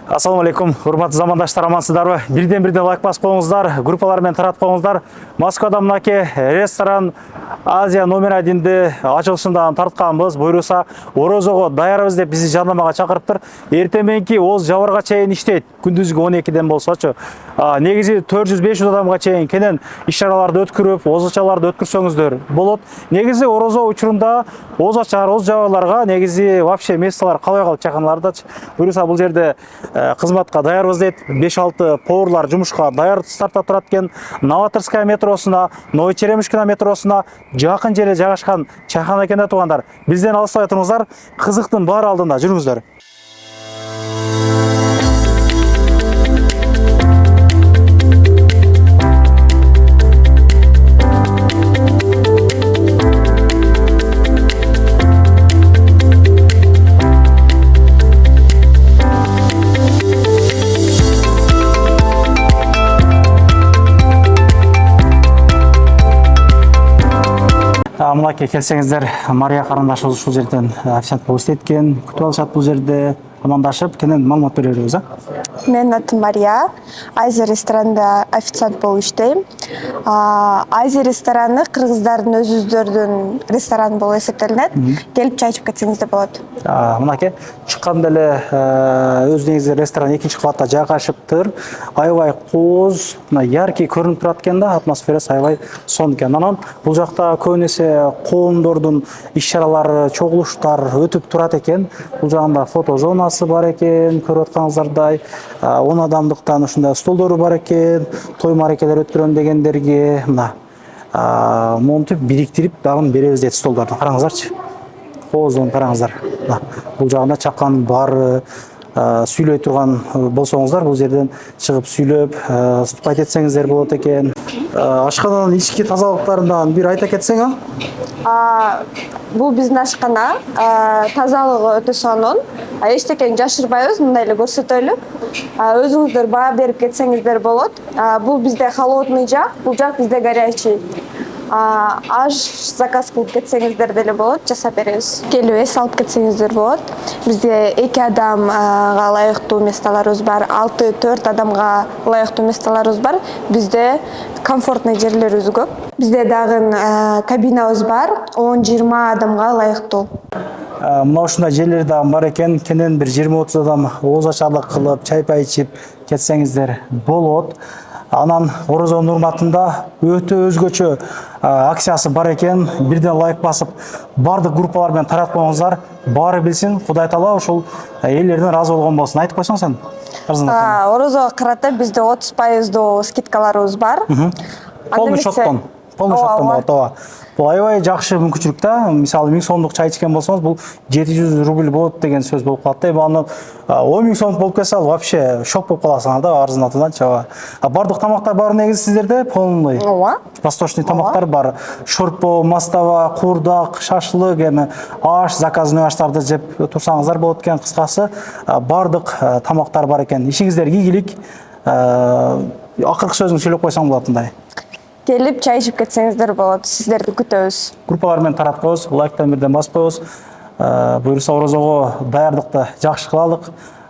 Ассаламу алейкум, урматтуу замандаштар, амансыздарбы? Бирден лайк басып коюңуздар, группалар менен таратып коюңуздар. Москвада мынакей ресторан Азия номер 1-ди ачылышында тартканбыз. Буйруса, орозого даярбыз деп бизди жарнамага чакырыптыр. Эртең мененки оз жабырга чейин иштейт. Күндүзгү 12ден болсочу. Негизи 400-500 адамга чейин кенен иш-чараларды өткөрүп, озачаларды өткөрсөңүздөр болот. Негизи орозо учурунда озачар, оз жабырларга негизи вообще месталар калбай калып чаканалардачы. Буйруса бул жерде кызматка даярбыз дейт. 5-6 поварлар жумушка даяр старта турат экен. Новаторская метросуна, Новочеремушкина метросуна жакын жерде жайгашкан чайхана экен да туугандар. Бизден алыспай туруңуздар, кызыктын баары алдында жүрүңүздөр. Мынакей келсеңиздер, Мария карындашыбыз ушул жерден официант болуп иштейт экен. Күтүп алышат бул жерде. Амандашып, кенен маалымат бере беребиз, Мен атым Мария. Азия ресторанында официант болуп иштейм. Азия рестораны кыргыздардын өзүздөрдүн рестораны болуп эсептелинет. Келип чай ичип кетсеңиздер болот. Мынакей чыкканда эле өз негизи ресторан 2-кабатта жайгашыптыр. Аябай кооз, яркий көрүнүп турат экен да, атмосферасы аябай сонун экен. Анан бул жакта көп нерсе коомдордун иш-чаралары, чогулуштар өтүп турат экен. Бул жагында фото зонасы бар экен, көрүп атканыңыздардай. 10 адамдыктан ушундай столдору бар экен. Той маракелер өткөрөм дегендерге мына монтип бириктирип дагы беребиз дейт столдорду. Караңыздарчы. Кооздон караңыздар. Бул жагында чакан баары сүйлөй турган болсоңуздар, бул жерден чыгып сүйлөп, спайт этсеңиздер болот экен. Ашкананын ички тазалыктарынан бир айта кетсең, Бул биздин ашкана, тазалыгы өтө сонун. Эчтекени жашырбайбыз, мындай эле көрсөтөлү. Өзүңүздөр баа берип кетсеңиздер болот. Бул бизде холодный жак, бул жак бизде горячий. Аш заказ кылып кетсеңиздер деле болот, жасап беребиз. Келип эс алып кетсеңиздер болот. Бизде 2 адамга ылайыктуу месталарыбыз бар, 4 адамга ылайыктуу месталарыбыз бар. Бизде комфортный жерлерибиз көп. Бизде дагы кабинабыз бар, 10-20 адамга ылайыктуу. Мына ушундай жерлер да бар экен. Кенен бир 20-30 адам озачарлык кылып, чай-пай ичип кетсеңиздер болот. Анан орозонун урматында өтө өзгөчө акциясы бар экен. Бирден лайк басып, бардык группалар менен таратып коюңуздар. Баары билсин, Кудай таала ушул элдерден разы болгон болсун. Айтып койсоң сен. Орозого карата бизде 30% скидкаларыбыз бар. Полный шоттон болот. Бул аябай жакшы мүмкүнчүлүк да. Мисалы 1000 сомдук чай ичкен болсоңуз, бул 700 рубль болот деген сөз болуп калат да. Анан 10 000 сом болуп кетсе, вообще шок болуп каласыңар да, арзанатынан. Бардык тамактар бар негизи сиздерде, полный. Восточный тамактар бар. Шорпо, мастава, курдак, шашлык, эми аш, заказной аштарды жеп турсаңыздар болот экен. Кыскасы, бардык тамактар бар экен. Ишиңиздер ийгилик. Акыркы сөзүңүздү сүйлөп койсоң болот мындай. Келип чай ичип кетсеңиздер болот. Сиздерди күтөбүз. Группалар менен таратып коебуз, лайктан бирден басып коебуз. Буюрса орозого даярдыкты жакшы кылалык.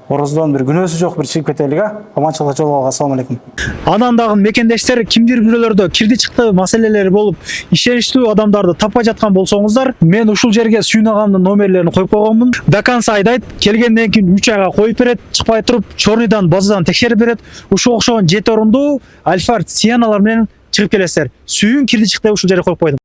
Орозодон бир күнөөсү жок бир чыгып кетелик, Аманчылыкка жолугалы. Ассаламу алейкум. Анан дагы мекендештер кимдир бирөөлөрдө кирди чыкты маселелери болуп, ишеничтүү адамдарды таппай жаткан болсоңуздар, мен ушул жерге Сүйүн агамдын номерлерин коюп койгонмун. До конца айдайт, келгенден кийин 3 айга коюп берет, чыкпай туруп, чорныйдан, базадан текшерип берет. Ушул окшогон 7 орунду Альфард Сианалар менен чыгып келесиздер. Сүйүн кирди чыкты ушул жерге коюп койдум.